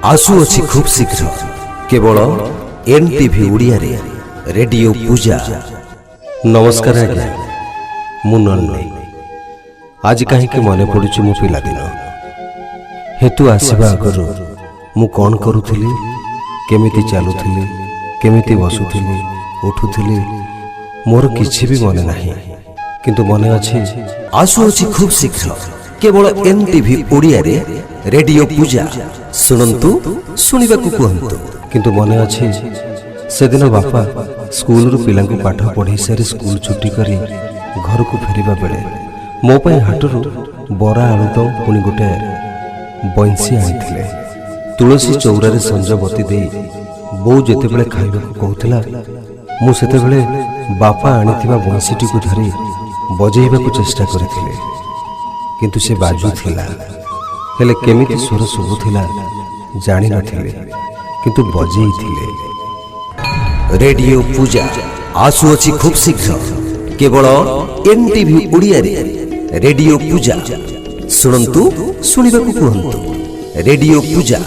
आसुअछि खूब शीघ्र केवल एनटीवी ओडिया रे रेडियो पूजा। नमस्कार आज्ञा, मु नन्हे। आज कहीं मन पड़ुछि मो पिलादिन। हेतु आसवा आगु मु कौन करुथिली, केमिति चालुथिली, केमिति बसुथिली, उठुथिली, मोर किछि भी मन नाही, किंतु मने अछि आसुअछि खूब शीघ्र केवल एनटीवी ओडिया रे रेडियो पूजा। सुनंतु सुनिबाकु कहंतु। किंतु मने अछि से दिन बापा स्कूल रु पिलांकु पाठ पढ़ी सारी स्कूल छुट्टी करी घर को फेरिबा बेले मो पई हाटरू बरा आलुदम पुनी गोटे बंसी आनिथिले। तुलसी चौरा रे संज बती दे बो जेते बेले खाइबा को कहउथिला, मु सेते बेले बापा आनिथिबा बंसीटी को धरी बजेइबा को चेष्टा करथिले, किंतु से बाजू थिला हेले केमिति स्वर सुबुथिला जानि नथिले, किंतु बजेई थिले। रेडियो पूजा आसुअछि खूब शीघ्र केवल एनटीवी ओडिया रे रेडियो पूजा। सुनंतु सुनिबाकु कहंतु। रेडियो पूजा।